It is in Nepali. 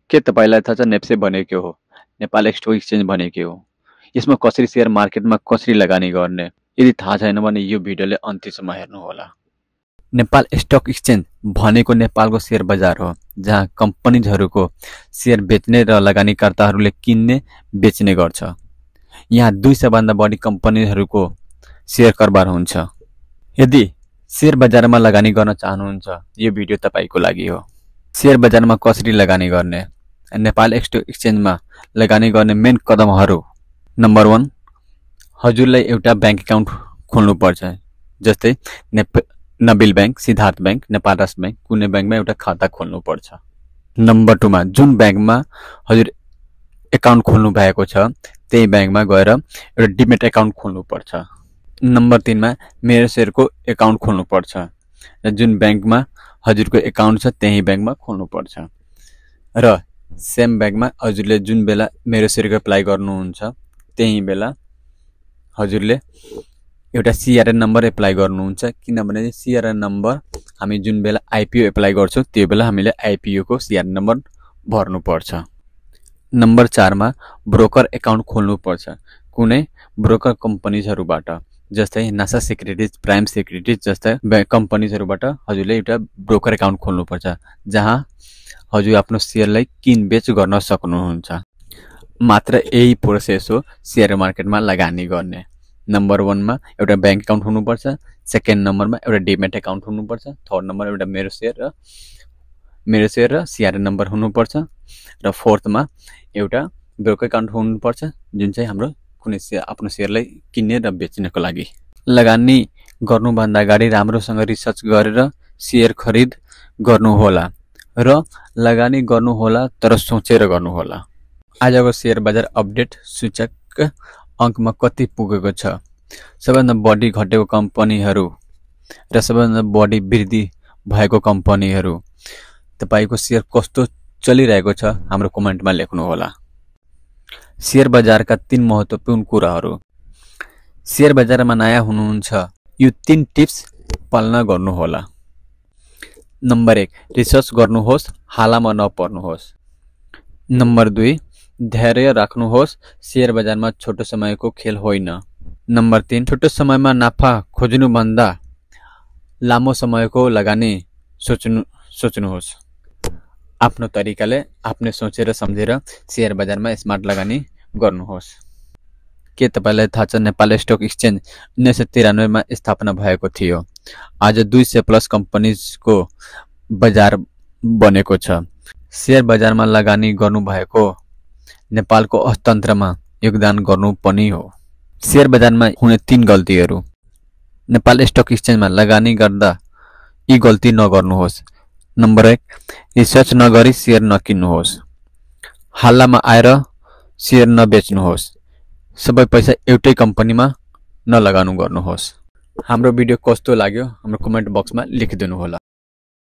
के तपाईलाई थाहा छ नेप्से भनेको हो? नेपाल स्टक एक्सचेन्ज भनेको हो? यसमा कसरी सेयर मार्केटमा कसरी लगानी गर्ने? यदि थाहा छैन भने यो भिडियोले अन्त्यसम्म हेर्नु होला। नेपाल स्टक एक्सचेन्ज भनेको नेपालको सेयर बजार हो जहाँ कम्पनीजहरूको सेयर बेच्ने र लगानीकर्ताहरूले किन्ने बेच्ने गर्छ। यहाँ 200 भन्दा बढी कम्पनीजहरूको सेयर कारोबार हुन्छ। यदि सेयर बजारमा लगानी गर्न चाहनुहुन्छ यो भिडियो तपाईको लागि हो। सेयर बजारमा कसरी लगानी गर्ने? नेपाल स्टक एक्सचेन्जमा लगानी गर्ने मेन कदमहरू। नम्बर 1, हजुरलाई एउटा बैंक एकाउन्ट खोल्नुपर्छ। जस्तै नबिल बैंक, सिद्धार्थ बैंक, नेपाल राष्ट्र बैंक, कुनै बैंकमा एउटा खाता खोल्नुपर्छ। नम्बर 2 मा जुन बैंकमा हजुर एकाउन्ट खोल्नु भएको छ त्यही बैंकमा गएर एउटा डिमेट एकाउन्ट खोल्नुपर्छ। नम्बर 3 मा मेरो शेयरको एकाउन्ट खोल्नुपर्छ र जुन बैंकमा हजुरको एकाउन्ट छ त्यही बैंकमा खोल्नुपर्छ र सेम बैंकमा हजुरले जुन बेला मेरो शेयरको एप्लाई गर्नुहुन्छ त्यही बेला हजुरले एउटा सीआरएन नम्बर एप्लाई गर्नुहुन्छ। किनभने सीआरएन नम्बर हामी जुन बेला आइपीओ एप्लाई गर्छौं त्यो बेला हामीले आइपीओ को सीआरएन नम्बर भर्नुपर्छ। नम्बर 4 मा ब्रोकर एकाउन्ट खोल्नुपर्छ कुनै ब्रोकर कम्पनीजहरुबाट। जस्तै नासा सिक्युरिटीज, प्राइम सिक्युरिटीज जस्ता कम्पनीजहरुबाट हजुरले एउटा ब्रोकर एकाउन्ट खोल्नुपर्छ जहाँ हजुर आफ्नो शेयरलाई किनबेच गर्न सक्नुहुन्छ। मात्र यही प्रोसेस हो शेयर मार्केटमा लगानी गर्ने। नम्बर 1 मा एउटा बैंक एकाउन्ट हुनुपर्छ, सेकेन्ड नम्बरमा एउटा डिमेट एकाउन्ट हुनुपर्छ, थर्ड नम्बर एउटा मेरो शेयर र सीआरएन नम्बर हुनुपर्छ र फोर्थ मा एउटा ब्रोकर एकाउन्ट हुनुपर्छ जुन चाहिँ हाम्रो कुनै आफ्नो शेयरलाई किन्ने र बेच्नको लागि। लगानी गर्नुभन्दा अगाडि राम्रोसँग रिसर्च गरेर शेयर खरिद गर्नुहोला र लगानी गर्नुहोला तर सोचेर गर्नुहोला। आजको शेयर बजार अपडेट सूचक अंकमा कति पुगेको छ, सबैभन्दा बढी घटेको कम्पनीहरू र सबैभन्दा बढी वृद्धि भएको कम्पनीहरू, तपाईको शेयर कस्तो चलिरहेको छ हाम्रो कमेन्टमा लेख्नु होला। शेयर बजारका 3 महत्त्वपूर्ण कुराहरू। शेयर बजारमा नयाँ हुनुहुन्छ यो 3 टिप्स पालना गर्नुहोला। नम्बर 1, रिसर्च गर्नुहोस्, हालामा नपर्नुहोस्। नम्बर 2, धैर्य राख्नुहोस्, शेयर बजारमा छोटो समयको खेल होइन। नम्बर 3, छोटो समयमा नाफा खोज्नु भन्दा लामो समयको लगानी सोच्नुहोस्। आफ्नो तरिकाले आफ्नै सोचेर सम्झेर शेयर बजारमा स्मार्ट लगानी गर्नुहोस्। के तपाईलाई थाहा छ नेपाल स्टक एक्सचेन्ज 1993 मा स्थापना भएको थियो। आज 200 प्लस कम्पनीजको बजार बनेको छ। शेयर बजारमा लगानी गर्नु भएको नेपालको अर्थतन्त्रमा योगदान गर्नु पनि हो। शेयर बजारमा हुने 3 गल्तीहरू। नेपाल स्टक एक्सचेन्जमा लगानी गर्दा यी गल्ती नगर्नुहोस्। नम्बर 1, रिसर्च नगरी शेयर नकिन्नुहोस्। हल्लामा आएर शेयर नबेच्नुहोस्। सबै पैसा एउटै कम्पनीमा नलगाउनु गर्नुहोस्। हाम्रो भिडियो कस्तो लाग्यो हाम्रो कमेन्ट बक्समा लेखिदिनु होला।